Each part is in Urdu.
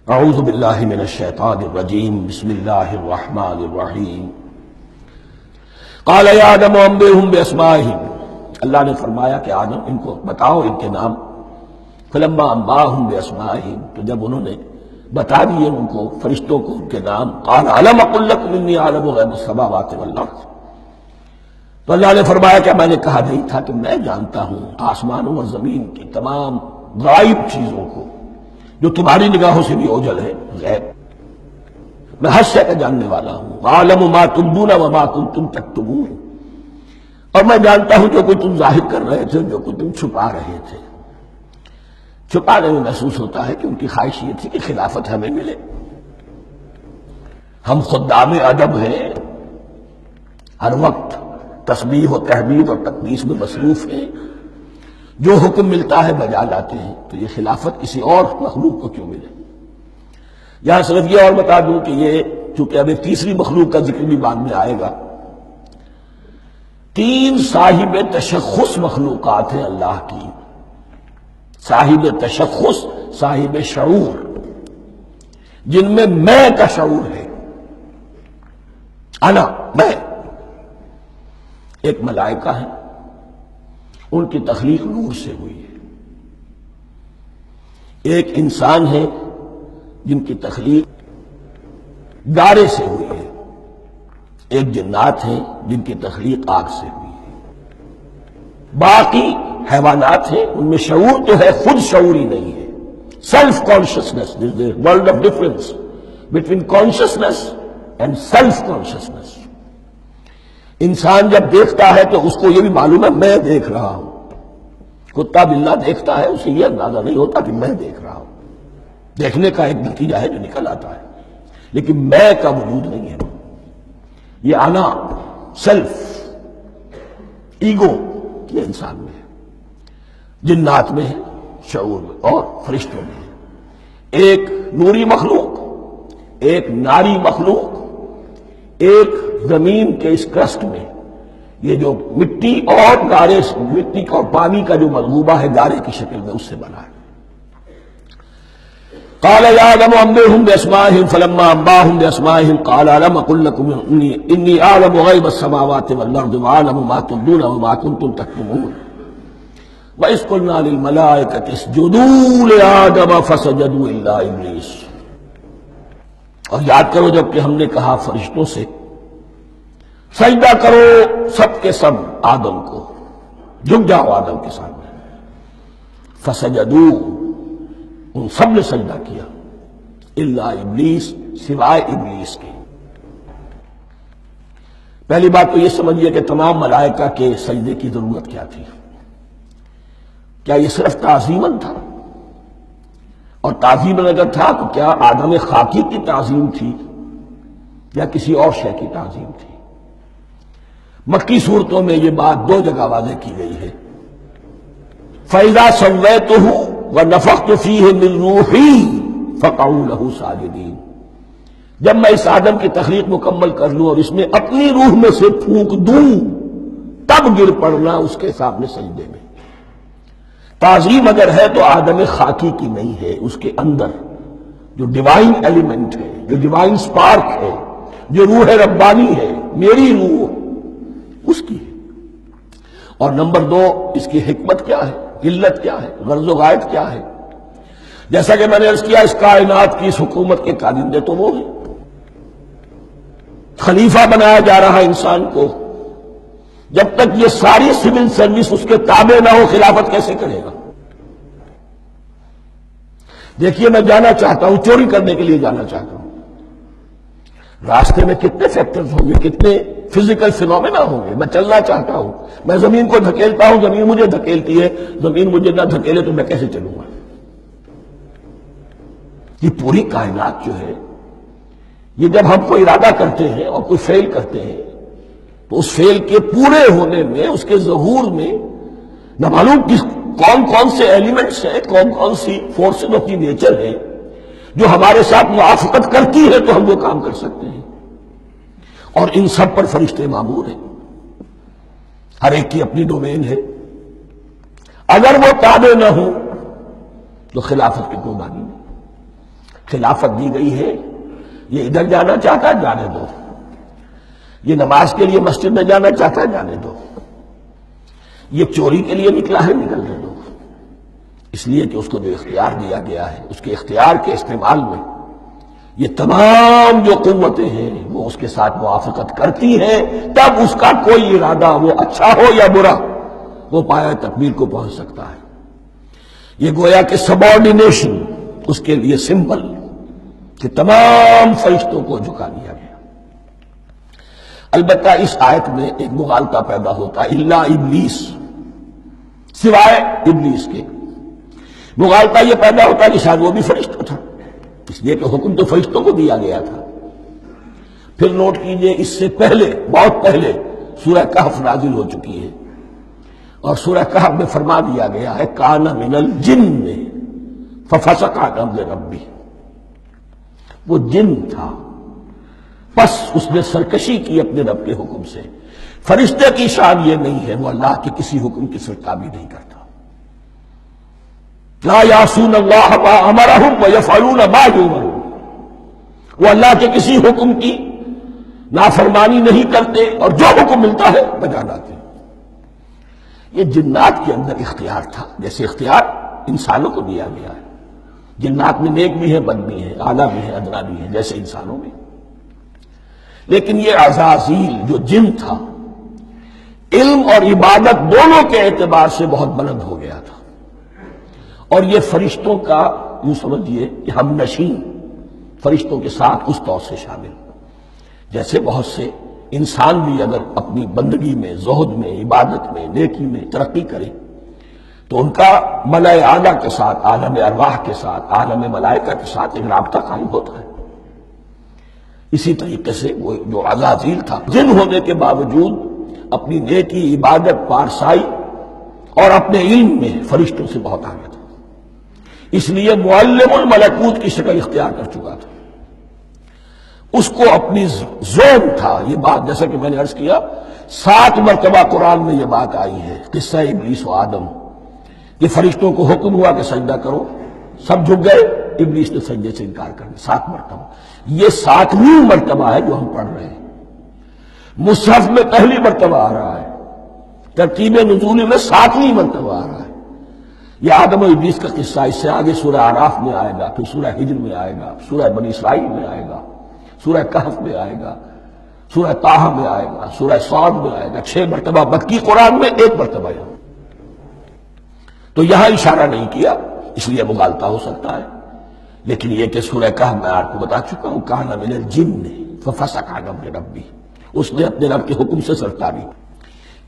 اعوذ باللہ من الشیطان الرجیم بسم اللہ الرحمن الرحیم قال یا آدم انبئہم باسمائہم، اللہ نے فرمایا کہ آدم ان کو بتاؤ ان کے نام. فلما انباہم باسمائہم، تو جب انہوں نے بتا دیے ان کو فرشتوں کو ان کے نام، قال الم اقل لکم انی اعلم غیب السماوات والارض، تو اللہ نے فرمایا کہ میں نے کہا نہیں تھا کہ میں جانتا ہوں آسمانوں اور زمین کی تمام غائب چیزوں کو جو تمہاری نگاہوں سے بھی اوجھل ہے، غیب. میں ہر شے کا جاننے والا ہوں. عالم ما تبدون وما کنتم تکتمون، اور میں جانتا ہوں جو کوئی تم ظاہر کر رہے تھے، جو کوئی تم چھپا رہے تھے. چھپانے میں محسوس ہوتا ہے کہ ان کی خواہش یہ تھی کہ خلافت ہمیں ملے. ہم خدام ادب ہیں، ہر وقت تسبیح و تحمید اور تقدیس میں مصروف ہیں، جو حکم ملتا ہے بجا لاتے ہیں. تو یہ خلافت کسی اور مخلوق کو کیوں ملے؟ یہاں صرف یہ اور بتا دوں کہ یہ چونکہ اب ایک تیسری مخلوق کا ذکر بھی بعد میں آئے گا. 3 صاحب تشخص مخلوقات ہیں اللہ کی، صاحب تشخص، صاحب شعور، جن میں میں کا شعور ہے. انا، میں. ایک ملائکہ ہے، ان کی تخلیق نور سے ہوئی ہے. ایک انسان ہے جن کی تخلیق گارے سے ہوئی ہے. ایک جنات ہیں جن کی تخلیق آگ سے ہوئی ہے. باقی حیوانات ہیں، ان میں شعور تو ہے، خود شعوری نہیں ہے. Self consciousness, this is world of difference between consciousness and self consciousness. انسان جب دیکھتا ہے تو اس کو یہ بھی معلوم ہے میں دیکھ رہا ہوں. کتا بلہ دیکھتا ہے، اسے یہ اندازہ نہیں ہوتا کہ میں دیکھ رہا ہوں. دیکھنے کا ایک نتیجہ ہے جو نکل آتا ہے، لیکن میں کا وجود نہیں ہے. یہ انا، سیلف، ایگو، یہ انسان میں ہے، جنات میں ہے، شعور میں، اور فرشتوں میں ہے. ایک نوری مخلوق، ایک ناری مخلوق، ایک زمین کے اس کرسٹ میں یہ جو مٹی اور گارے، مٹی اور پانی کا جو مغلوبہ ہے گارے کی شکل میں، اس سے بنا ہے. قال یا آدم انبئہم باسمائہم فلما انباہم باسمائہم قال الم اقل لکم انی اعلم غیب السماوات والارض واعلم ما تبدون وما کنتم تکتمون وَإِذْ قُلْنَا لِلْمَلَائِكَةِ اسْجُدُوا لِآدَمَ فَسَجَدُوا إِلَّا إِبْلِيسَ. اور یاد کرو جب کہ ہم نے کہا فرشتوں سے سجدہ کرو سب کے سب آدم کو، جھک جاؤ آدم کے سامنے. فسجدوا، ان سب نے سجدہ کیا، الا ابلیس، سوائے ابلیس کے. پہلی بات تو یہ سمجھیے کہ تمام ملائکہ کے سجدے کی ضرورت کیا تھی. کیا یہ صرف تعظیماً تھا؟ اور تعظیماً اگر تھا تو کیا آدم خاکی کی تعظیم تھی یا کسی اور شے کی تعظیم تھی؟ مکی صورتوں میں یہ بات 2 جگہ واضح کی گئی ہے. فَإِذَا سَوَّيْتُهُ وَنَفَخْتُ فِيهِ مِن رُوحِي فَقَعُوا لَهُ سَاجِدِينَ. جب میں اس آدم کی تخلیق مکمل کر لوں اور اس میں اپنی روح میں سے پھونک دوں، تب گر پڑنا اس کے سامنے سجدے میں. تعظیم اگر ہے تو آدم خاکی کی نہیں ہے، اس کے اندر جو ڈیوائن ایلیمنٹ ہے، جو ڈیوائن سپارک ہے، جو روح ربانی ہے، میری روح، اس کی ہے. اور نمبر 2، اس کی حکمت کیا ہے، علت کیا ہے، غرض و غایت کیا ہے؟ جیسا کہ میں نے عرض کیا، اس کائنات کی اس حکومت کے کارندے تو وہ ہیں. خلیفہ بنایا جا رہا انسان کو، جب تک یہ ساری سول سروس اس کے تابع نہ ہو، خلافت کیسے کرے گا؟ دیکھیے میں جانا چاہتا ہوں، چوری کرنے کے لیے جانا چاہتا ہوں، راستے میں کتنے فیکٹرز ہوں گے، کتنے فزیکل فینومینا ہوں گے. میں چلنا چاہتا ہوں، میں زمین کو دھکیلتا ہوں، زمین مجھے دھکیلتی ہے. زمین مجھے نہ دھکیلے تو میں کیسے چلوں گا؟ یہ پوری کائنات جو ہے، یہ جب ہم کو ارادہ کرتے ہیں اور کوئی فیل کرتے ہیں تو اس فیل کے پورے ہونے میں، اس کے ظہور میں نہ معلوم کون کون سے ایلیمنٹس ہیں، کون کون سی فورسز آف دی نیچر ہے جو ہمارے ساتھ موافقت کرتی ہے تو ہم وہ کام کر سکتے ہیں. اور ان سب پر فرشتے مامور ہیں، ہر ایک کی اپنی ڈومین ہے. اگر وہ تابع نہ ہوں تو خلافت کی کوئی معنی نہیں. خلافت دی گئی ہے، یہ ادھر جانا چاہتا ہے جانے دو، یہ نماز کے لیے مسجد میں جانا چاہتا ہے جانے دو، یہ چوری کے لیے نکلا ہے نکلنے دو، اس لیے کہ اس کو جو اختیار دیا گیا ہے اس کے اختیار کے استعمال میں یہ تمام جو قوتیں ہیں وہ اس کے ساتھ موافقت کرتی ہیں، تب اس کا کوئی ارادہ وہ اچھا ہو یا برا وہ پایہ تکمیل کو پہنچ سکتا ہے۔ یہ گویا کہ سبارڈینیشن اس کے لیے سمبل کہ تمام فرشتوں کو جھکا دیا گیا۔ البتہ اس آیت میں ایک مغالطہ پیدا ہوتا ہے، الا ابلیس، سوائے ابلیس کے۔ مغالطہ یہ پیدا ہوتا ہے کہ شاید وہ بھی فرشتہ تھا، اس لیے کہ حکم تو فرشتوں کو دیا گیا تھا۔ پھر نوٹ کیجئے اس سے پہلے، بہت پہلے سورہ کہف نازل ہو چکی ہے، اور سورہ کہف میں فرما دیا گیا ہے کان من الجن ففسق عن امر ربی، وہ جن تھا پس اس نے سرکشی کی اپنے رب کے حکم سے۔ فرشتے کی شان یہ نہیں ہے، وہ اللہ کے کسی حکم کی سرتابی نہیں کرتا۔ لا یعصون اللہ ما امرہم ویفعلون ما یؤمرون، وہ اللہ کے کسی حکم کی نافرمانی نہیں کرتے اور جو حکم ملتا ہے بجا لاتے ہیں۔ یہ جنات کے اندر اختیار تھا، جیسے اختیار انسانوں کو دیا گیا ہے۔ جنات میں نیک بھی ہے، بد بھی ہے، اعلیٰ بھی ہے، ادنا بھی ہے، جیسے انسانوں میں۔ لیکن یہ عزازیل جو جن تھا، علم اور عبادت دونوں کے اعتبار سے بہت بلند ہو گیا تھا، اور یہ فرشتوں کا یوں سمجھیے کہ ہم نشین، فرشتوں کے ساتھ اس طور سے شامل، جیسے بہت سے انسان بھی اگر اپنی بندگی میں، زہد میں، عبادت میں، نیکی میں ترقی کرے تو ان کا ملائے اعلیٰ کے ساتھ، عالم ارواح کے ساتھ، عالم ملائکہ کے ساتھ ایک رابطہ قائم ہوتا ہے۔ اسی طریقے سے وہ جو عزازیل تھا، جن ہونے کے باوجود اپنی نیکی، عبادت، پارسائی اور اپنے علم میں فرشتوں سے بہت آگے تھا، اس لیے معلم الملکوت کی شکل اختیار کر چکا تھا۔ اس کو اپنی زون تھا، یہ بات جیسا کہ میں نے عرض کیا 7 مرتبہ قرآن میں یہ بات آئی ہے، قصہ ابلیس و آدم، کہ فرشتوں کو حکم ہوا کہ سجدہ کرو، سب جھک گئے، ابلیس نے سجدے سے انکار کر دیا 7 مرتبہ۔ یہ 7ویں مرتبہ ہے جو ہم پڑھ رہے ہیں، مصحف میں پہلی مرتبہ آ رہا ہے، ترتیب نزول میں 7ویں مرتبہ آ رہا ہے۔ یہ آدم و ابلیس کا قصہ اس سے آگے سورہ اعراف میں آئے گا، پھر سورہ ہجر میں آئے گا، سورہ بنی اسرائیل میں آئے گا، سورہ کہف میں آئے گا، سورہ طٰہٰ میں آئے گا، سورہ صاد میں آئے گا، 6 مرتبہ مکی قرآن میں، 1 مرتبہ یہاں۔ تو یہاں اشارہ نہیں کیا، اس لیے مغالطہ ہو سکتا ہے، لیکن یہ کہ سورہ کہف میں آپ کو بتا چکا ہوں کان من الجن ففسق عن امر ربی، اس نے اپنے رب کے حکم سے سرتابی۔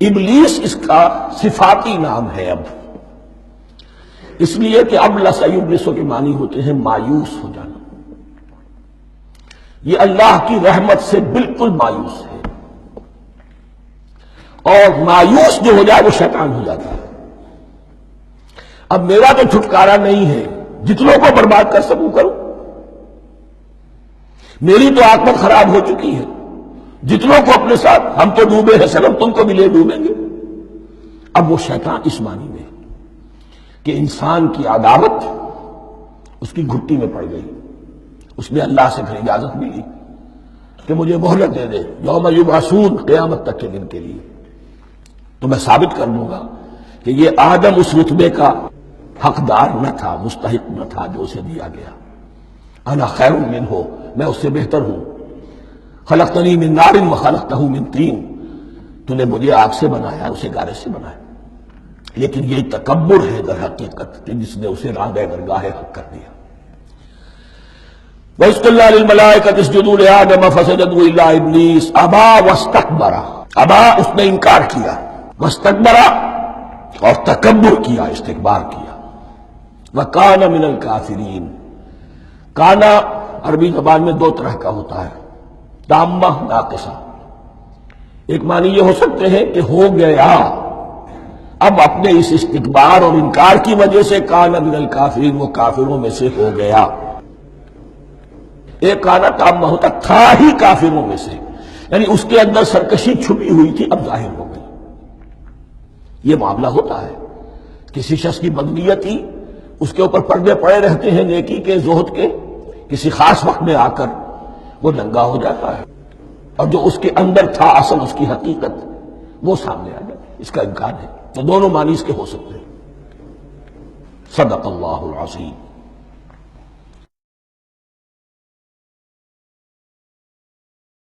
ابلیس اس کا صفاتی نام ہے اب، اس لیے کہ اب لسیبلسو کے معنی ہوتے ہیں مایوس ہو جانا، یہ اللہ کی رحمت سے بالکل مایوس ہے، اور مایوس جو ہو جائے وہ شیطان ہو جاتا ہے۔ اب میرا تو چھٹکارا نہیں ہے، جتنوں کو برباد کر سکوں کروں، میری تو عاقبت خراب ہو چکی ہے، جتنوں کو اپنے ساتھ، ہم تو ڈوبے ہیں سلم، تم کو بھی لے ڈوبیں گے۔ اب وہ شیطان اس معنی میں کہ انسان کی عداوت اس کی گھٹی میں پڑ گئی، اس نے اللہ سے پھر اجازت ملی کہ مجھے مہلت دے دے یوم یبعثون، قیامت تک کے دن کے لیے، تو میں ثابت کر دوں گا کہ یہ آدم اس رتبے کا حقدار نہ تھا، مستحق نہ تھا جو اسے دیا گیا۔ انا خیر منہ، میں اس سے بہتر ہوں۔ خلقتنی من نار وخلقتہ من طین، تو نے مجھے آگ سے بنایا، اسے گارے سے بنایا۔ لیکن یہ تکبر ہے در حقیقت کہ جس نے اسے راندہ درگاہ حق کر دیا۔ وَإِذْ قُلْنَا لِلْمَلَائِكَةِ اسْجُدُوا لِآدَمَ فَسَجَدُوا إِلَّا إِبْلِيسَ أَبَىٰ وَاسْتَكْبَرَ، ابا اس نے انکار کیا، واستكبر اور تکبر کیا، استکبار کیا۔ وَكَانَ مِنَ الْكَافِرِينَ، کانا عربی زبان میں 2 طرح کا ہوتا ہے، تامہ، ناقصہ۔ ایک معنی یہ ہو سکتے ہیں کہ ہو گیا، اب اپنے اس استکبار اور انکار کی وجہ سے کان من الکافرین، وہ کافروں میں سے ہو گیا۔ ایک کانا تامہ ہوتا تھا ہی کافروں میں سے، یعنی اس کے اندر سرکشی چھپی ہوئی تھی، اب ظاہر ہو گئی۔ یہ معاملہ ہوتا ہے، کسی شخص کی بدنیتی اس کے اوپر پردے پڑے رہتے ہیں نیکی کے، زہد کے، کسی خاص وقت میں آ کر وہ ننگا ہو جاتا ہے، اور جو اس کے اندر تھا اصل اس کی حقیقت وہ سامنے آ جاتی ہے۔ اس کا امکان ہے، تو دونوں معنی اس کے ہو سکتے ہیں۔ صدق اللہ العظیم۔